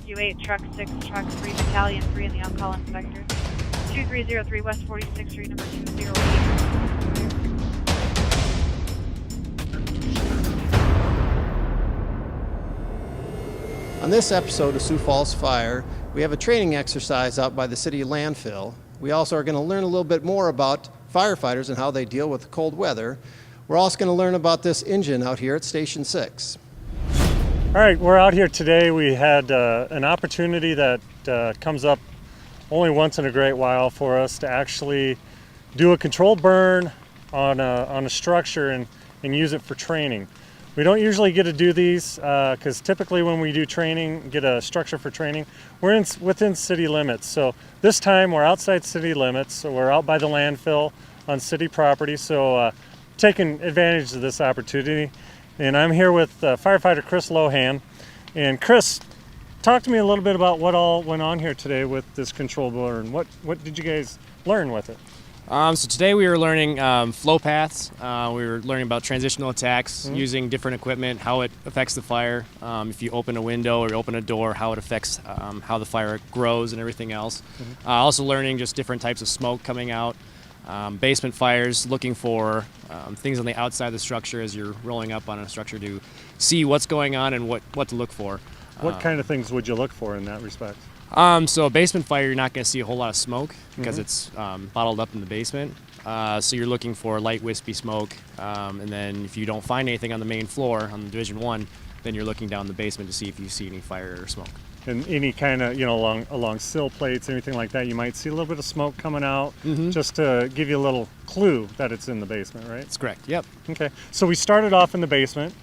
RQ8, Truck 6, Truck 3, Battalion 3, and the on-call inspector. 2303 West 46th Street, number 208. On this episode of Sioux Falls Fire, we have a training exercise out by the city landfill. We also are going to learn a little bit more about firefighters and how they deal with cold weather. We're also going to learn about this engine out here at Station 6. All right, we're out here today. We had an opportunity that comes up only once in a great while for us to actually do a controlled burn on a structure and use it for training. We don't usually get to do these because typically when we do training, get a structure for training, we're within city limits. So this time we're outside city limits, so we're out by the landfill on city property, so taking advantage of this opportunity. And I'm here with firefighter Chris Lohan. And Chris, talk to me a little bit about what all went on here today with this control burn. What did you guys learn with it? So today we were learning flow paths. We were learning about transitional attacks, using different equipment, how it affects the fire. If you open a window or you open a door, how it affects how the fire grows and everything else. Also learning just different types of smoke coming out. Basement fires, looking for things on the outside of the structure as you're rolling up on a structure to see what's going on and what to look for. What kind of things would you look for in that respect? So a basement fire, you're not going to see a whole lot of smoke because it's bottled up in the basement. So you're looking for light wispy smoke, and then if you don't find anything on the main floor on Division 1, then you're looking down the basement to see if you see any fire or smoke. And any kind of, along sill plates, anything like that, you might see a little bit of smoke coming out, just to give you a little clue that it's in the basement, right? That's correct, yep. Okay, so we started off in the basement,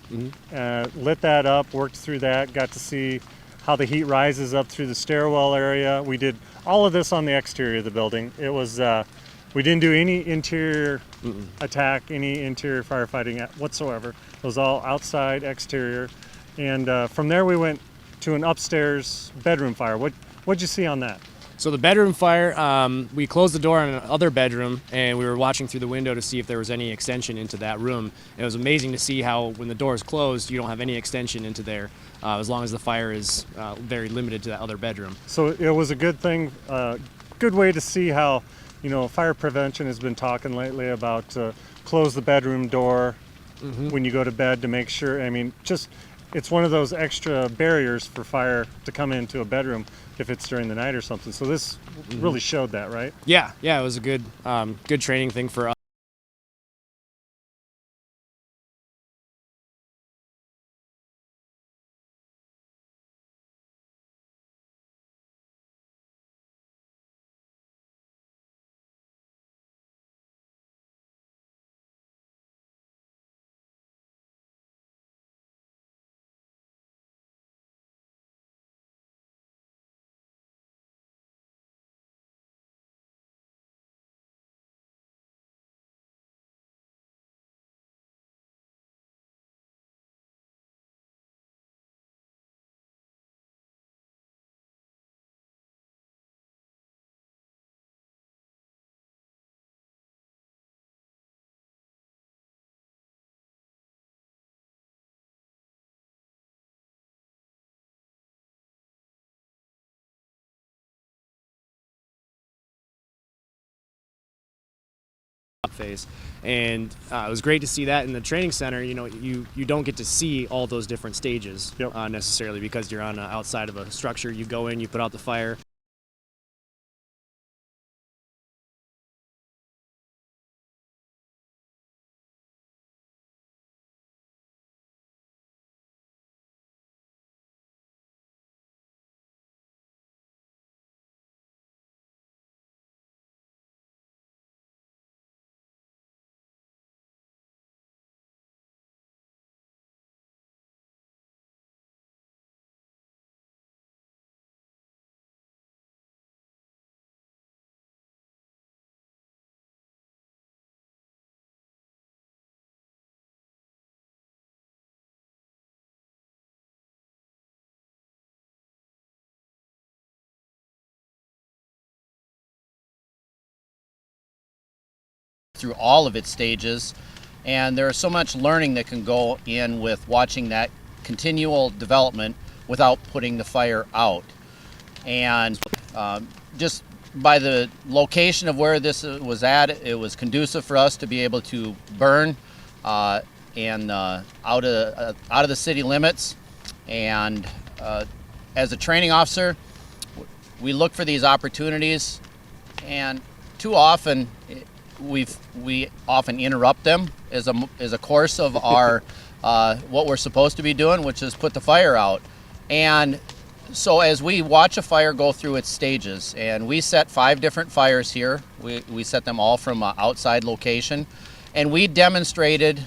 lit that up, worked through that, got to see how the heat rises up through the stairwell area. We did all of this on the exterior of the building. It was, we didn't do any interior attack, any interior firefighting whatsoever. It was all outside, exterior. And from there we went to an upstairs bedroom fire. What'd you see on that? So the bedroom fire, we closed the door on another bedroom and we were watching through the window to see if there was any extension into that room. It was amazing to see how when the door is closed, you don't have any extension into there as long as the fire is very limited to that other bedroom. So it was a good thing, good way to see how, fire prevention has been talking lately about close the bedroom door when you go to bed to make sure, it's one of those extra barriers for fire to come into a bedroom if it's during the night or something. So this really showed that, right? Yeah, it was a good training thing for us. Phase, and it was great to see that in the training center. You don't get to see all those different stages necessarily because you're on outside of a structure. You go in, you put out the fire. Through all of its stages, and there is so much learning that can go in with watching that continual development without putting the fire out. And just by the location of where this was at, it was conducive for us to be able to burn and out of the city limits. And as a training officer, we look for these opportunities, and too often we often interrupt them as a course of our what we're supposed to be doing, which is put the fire out. And so as we watch a fire go through its stages, and we set 5 different fires here, we set them all from an outside location, and we demonstrated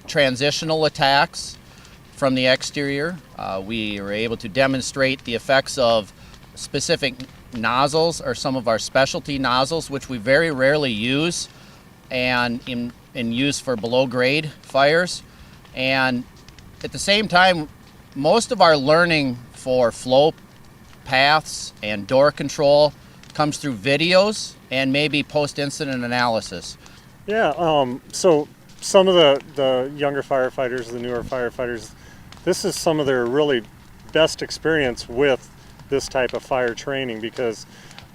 transitional attacks from the exterior. We were able to demonstrate the effects of specific nozzles or some of our specialty nozzles, which we very rarely use and use for below grade fires. And at the same time, most of our learning for flow paths and door control comes through videos and maybe post-incident analysis. Yeah, so some of the younger firefighters, the newer firefighters, this is some of their really best experience with this type of fire training, because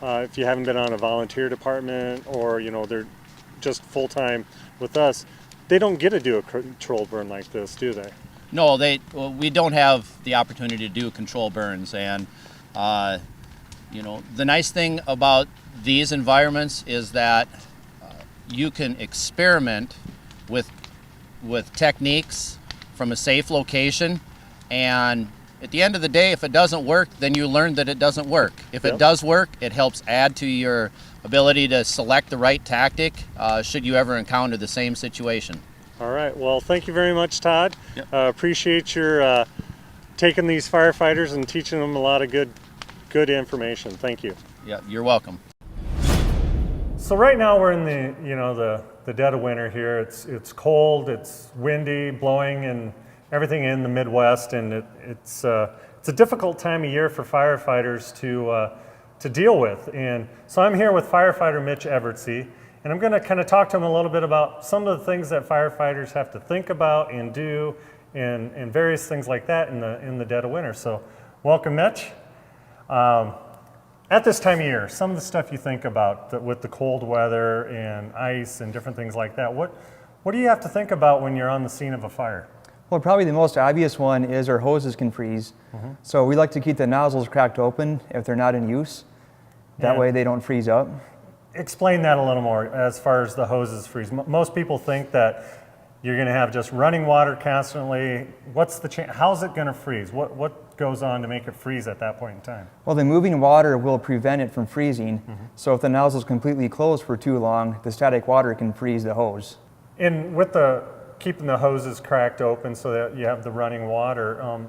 if you haven't been on a volunteer department, or they're just full-time with us, they don't get to do a controlled burn like this, do they? No, we don't have the opportunity to do control burns. And the nice thing about these environments is that you can experiment with techniques from a safe location, and at the end of the day, if it doesn't work, then you learn that it doesn't work. If it does work, it helps add to your ability to select the right tactic should you ever encounter the same situation. All right, well, thank you very much, Todd. Yep. Appreciate your taking these firefighters and teaching them a lot of good information. Thank you. Yeah, you're welcome. So right now we're in the dead of winter here. It's cold, it's windy, blowing, and everything in the Midwest, and it's a difficult time of year for firefighters to deal with. And so I'm here with firefighter Mitch Evertsey, and I'm going to kind of talk to him a little bit about some of the things that firefighters have to think about and do, and various things like that in the dead of winter. So welcome, Mitch. At this time of year, some of the stuff you think about with the cold weather and ice and different things like that, what do you have to think about when you're on the scene of a fire? Well, probably the most obvious one is our hoses can freeze. Mm-hmm. So we like to keep the nozzles cracked open if they're not in use. That way they don't freeze up. Explain that a little more as far as the hoses freeze. Most people think that you're going to have just running water constantly. What's the chance? How's it going to freeze? What goes on to make it freeze at that point in time? Well, the moving water will prevent it from freezing. Mm-hmm. So if the nozzle's completely closed for too long, the static water can freeze the hose. And with keeping the hoses cracked open so that you have the running water,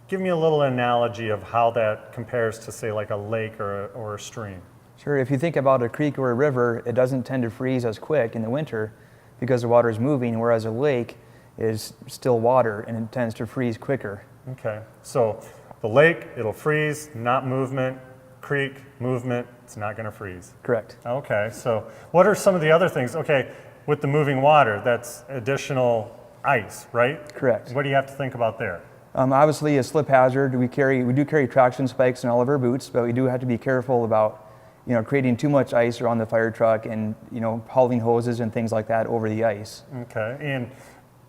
give me a little analogy of how that compares to, say, like a lake or a stream. Sure. If you think about a creek or a river, it doesn't tend to freeze as quick in the winter because the water is moving, whereas a lake is still water and it tends to freeze quicker. Okay. So the lake, it'll freeze, not movement. Creek, movement, it's not going to freeze. Correct. Okay. So what are some of the other things? Okay. With the moving water, that's additional ice, right? Correct. What do you have to think about there? Obviously, a slip hazard. We do carry traction spikes in all of our boots, but we do have to be careful about, creating too much ice around the fire truck and, hauling hoses and things like that over the ice. Okay. And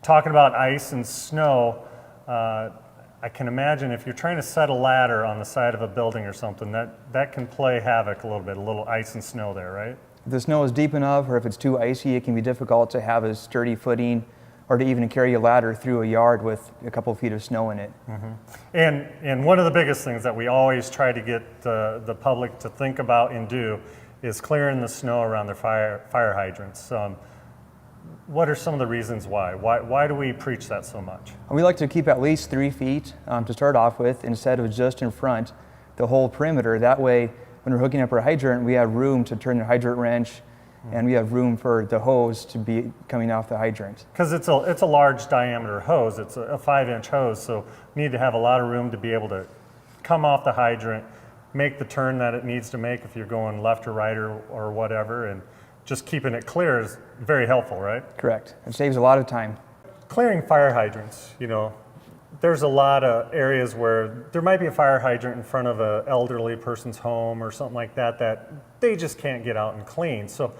talking about ice and snow, I can imagine if you're trying to set a ladder on the side of a building or something, that can play havoc a little ice and snow there, right? If the snow is deep enough or if it's too icy, it can be difficult to have a sturdy footing or to even carry a ladder through a yard with a couple feet of snow in it. Mm-hmm. And one of the biggest things that we always try to get the public to think about and do is clearing the snow around their fire hydrants. What are some of the reasons why? Why do we preach that so much? We like to keep at least 3 feet to start off with instead of just in front, the whole perimeter. That way, when we're hooking up our hydrant, we have room to turn the hydrant wrench, and we have room for the hose to be coming off the hydrant. Because it's a large diameter hose. It's a 5-inch hose, so you need to have a lot of room to be able to come off the hydrant, make the turn that it needs to make if you're going left or right or whatever, and just keeping it clear is very helpful, right? Correct. It saves a lot of time. Clearing fire hydrants, there's a lot of areas where there might be a fire hydrant in front of an elderly person's home or something like that that they just can't get out and clean. So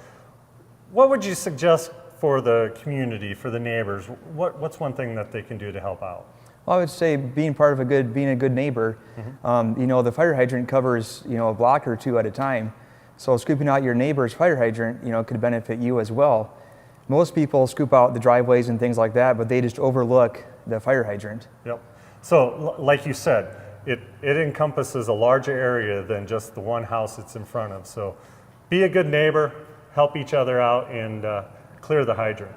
what would you suggest for the community, for the neighbors? What's one thing that they can do to help out? Well, I would say being a good neighbor. You know, the fire hydrant covers, you know, a block or two at a time. So scooping out your neighbor's fire hydrant, you know, could benefit you as well. Most people scoop out the driveways and things like that, but they just overlook the fire hydrant. Yep. So like you said, it encompasses a larger area than just the one house it's in front of. So be a good neighbor, help each other out, and clear the hydrant.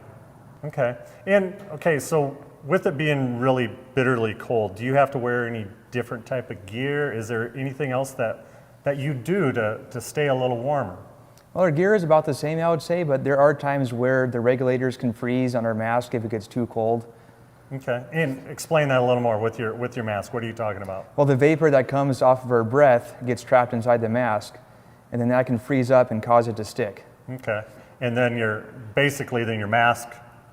Okay. And okay, so with it being really bitterly cold, do you have to wear any different type of gear? Is there anything else that you do to stay a little warmer? Well, our gear is about the same, I would say, but there are times where the regulators can freeze on our mask if it gets too cold. Okay, and explain that a little more with your mask. What are you talking about? Well, the vapor that comes off of our breath gets trapped inside the mask, and then that can freeze up and cause it to stick. Okay, and then your mask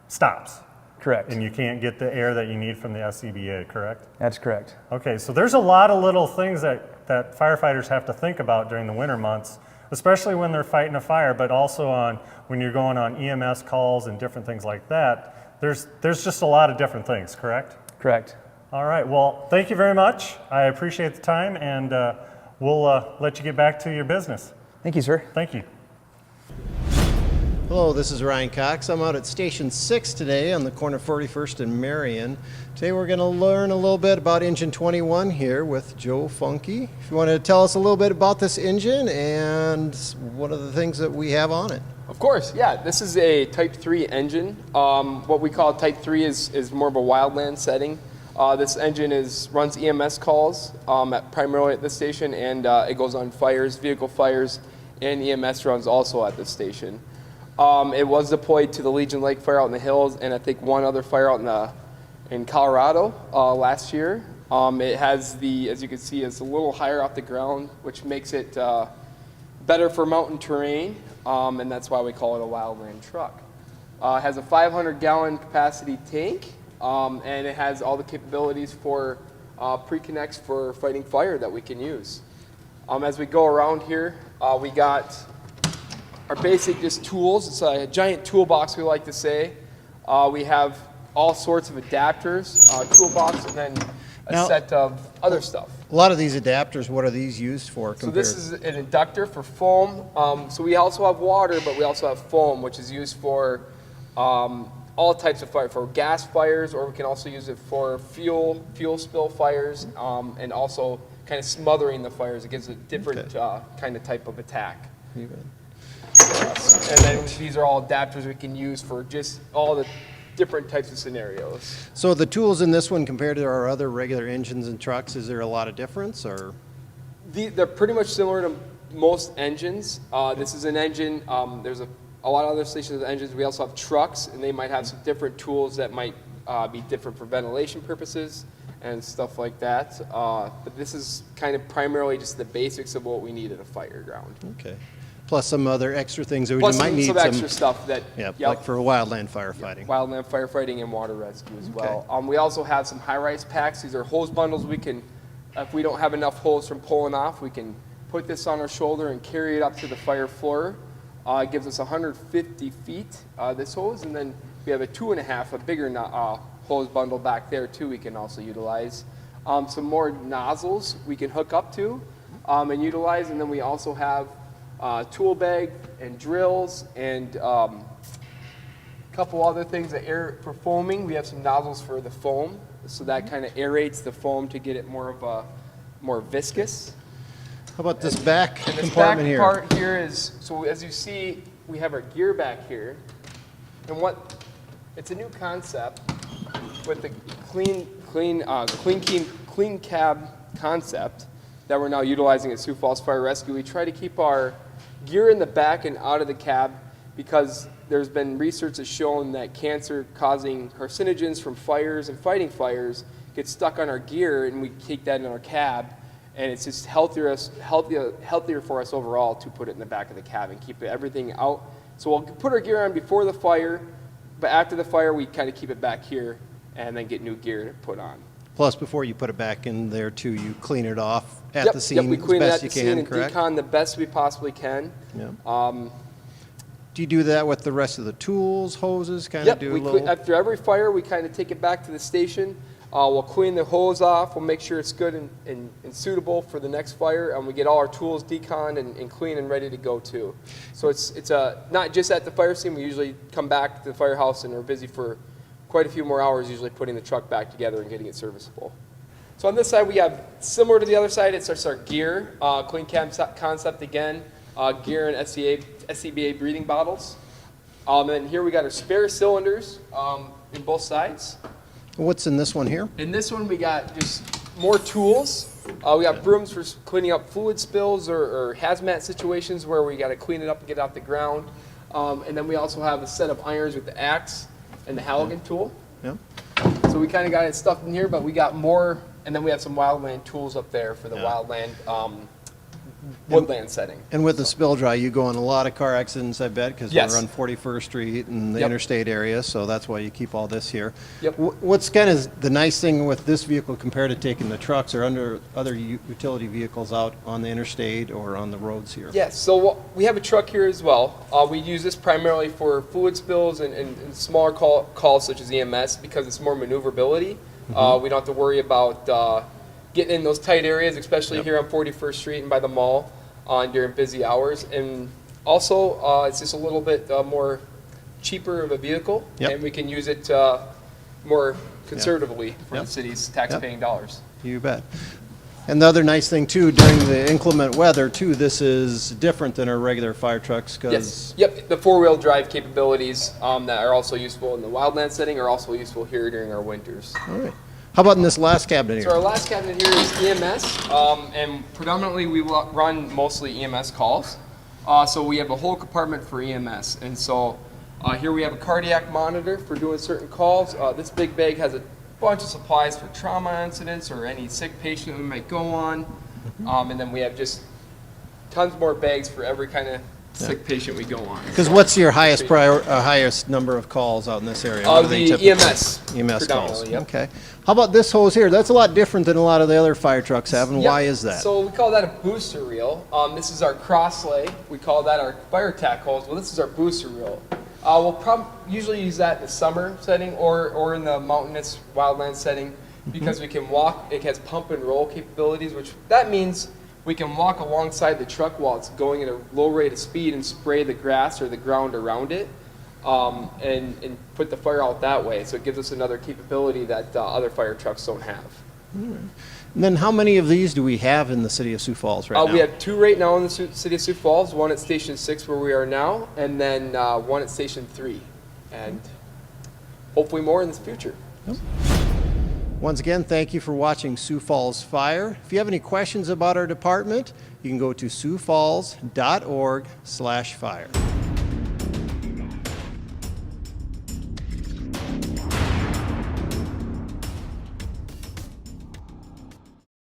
stops. Correct. And you can't get the air that you need from the SCBA, correct? That's correct. Okay, so there's a lot of little things that firefighters have to think about during the winter months, especially when they're fighting a fire, but also when you're going on EMS calls and different things like that. There's just a lot of different things, correct? Correct. All right, well, thank you very much. I appreciate the time, and we'll let you get back to your business. Thank you, sir. Thank you. Hello, this is Ryan Cox. I'm out at Station 6 today on the corner of 41st and Marion. Today we're going to learn a little bit about Engine 21 here with Joe Funky. If you want to tell us a little bit about this engine and what are the things that we have on it. Of course, yeah. This is a Type 3 engine. What we call Type 3 is more of a wildland setting. This engine runs EMS calls primarily at this station, and it goes on fires, vehicle fires, and EMS runs also at this station. It was deployed to the Legion Lake fire out in the hills, and I think one other fire out in Colorado last year. It has as you can see, it's a little higher off the ground, which makes it better for mountain terrain, and that's why we call it a wildland truck. It has a 500-gallon capacity tank, and it has all the capabilities for pre-connects for fighting fire that we can use. As we go around here, we got our basic just tools. It's a giant toolbox, we like to say. We have all sorts of adapters, toolbox, and then a set of other stuff. A lot of these adapters, what are these used for? So this is an inductor for foam. So we also have water, but we also have foam, which is used for all types of fire, for gas fires, or we can also use it for fuel spill fires, and also kind of smothering the fires. It gives a different kind of type of attack. And then these are all adapters we can use for just all the different types of scenarios. So the tools in this one compared to our other regular engines and trucks, is there a lot of difference, or? They're pretty much similar to most engines. This is an engine. There's a lot of other stations with engines. We also have trucks, and they might have some different tools that might be different for ventilation purposes and stuff like that. But this is kind of primarily just the basics of what we need at a fire ground. Okay. Plus some other extra things that we Plus might need. Some extra stuff that, like for wildland firefighting. Wildland firefighting and water rescue as well. We also have some high-rise packs. These are hose bundles. We can, if we don't have enough hose from pulling off, we can put this on our shoulder and carry it up to the fire floor. It gives us 150 feet, this hose, and then we have a 2.5, a bigger hose bundle back there too we can also utilize. Some more nozzles we can hook up to and utilize, and then we also have tool bag and drills and a couple other things that air for foaming. We have some nozzles for the foam, so that kind of aerates the foam to get it more viscous. How about this back and this compartment here? This back part here is, so as you see, we have our gear back here, and it's a new concept with the clean cab concept that we're now utilizing at Sioux Falls Fire Rescue. We try to keep our gear in the back and out of the cab because there's been research that's shown that cancer-causing carcinogens from fires and fighting fires get stuck on our gear, and we take that in our cab, and it's just healthier for us overall to put it in the back of the cab and keep everything out. So we'll put our gear on before the fire, but after the fire we kind of keep it back here and then get new gear to put on. Plus, before you put it back in there too, you clean it off at Yep, the scene yep, we clean as it best at you the scene can, and correct? decon the best we possibly can. Yeah. Do you do that with the rest of the tools, hoses, kind of Yep, do a we little? after every fire, we kind of take it back to the station. We'll clean the hose off. We'll make sure it's good and suitable for the next fire, and we get all our tools deconned and clean and ready to go too. So it's not just at the fire scene. We usually come back to the firehouse and are busy for quite a few more hours, usually putting the truck back together and getting it serviceable. So on this side, we have, similar to the other side, it's our gear, clean concept again, gear and SCBA breathing bottles. And here we got our spare cylinders in both sides. What's in this one here? In this one, we got just more tools. We got brooms for cleaning up fluid spills or hazmat situations where we got to clean it up and get it off the ground. And then we also have a set of irons with the axe and the Halligan tool. Yeah. So we kind of got it stuffed in here, but we got more, and then we have some wildland tools up there for the wildland woodland setting. And with the spill dry, you go on a lot of car accidents, I bet, because Yes. we're on 41st Street and the Yep. interstate area, so that's why you keep all this here. Yep. What's kind of the nice thing with this vehicle compared to taking the trucks or other utility vehicles out on the interstate or on the roads here? Yes, so we have a truck here as well. We use this primarily for fluid spills and smaller calls such as EMS because it's more maneuverability. We don't have to worry about getting in those tight areas, especially here on 41st Street and by the mall during busy hours. And also, it's just a little bit more cheaper of a vehicle, Yep. and we can use it more conservatively for Yep. the city's tax-paying dollars. You bet. And the other nice thing too, during the inclement weather too, this is different than our regular fire trucks because Yes. Yep. The four-wheel drive capabilities that are also useful in the wildland setting are also useful here during our winters. All right. How about in this last cabinet So here? our last cabinet here is EMS, and predominantly we run mostly EMS calls. So we have a whole compartment for EMS, and so here we have a cardiac monitor for doing certain calls. This big bag has a bunch of supplies for trauma incidents or any sick patient that we might go on, and then we have just tons more bags for every kind of sick patient we go on. Because what's your highest highest number of calls out in this area? What do they The typically- EMS. EMS calls. predominantly, yep. Okay. How about this hose here? That's a lot different than a lot of the other fire trucks have, and Yep. why is that? So we call that a booster reel. This is our cross lay. We call that our fire tack hose. Well, this is our booster reel. We'll usually use that in the summer setting or in the mountainous wildland setting because we can walk. It has pump and roll capabilities, which that means we can walk alongside the truck while it's going at a low rate of speed and spray the grass or the ground around it. And put the fire out that way. So it gives us another capability that other fire trucks don't have. And then how many of these do we have in the city of Sioux Falls right now? We have 2 right now in the city of Sioux Falls, one at Station 6 where we are now, and then one at Station 3. And hopefully more in the future. Once again, thank you for watching Sioux Falls Fire. If you have any questions about our department, you can go to siouxfalls.org/fire.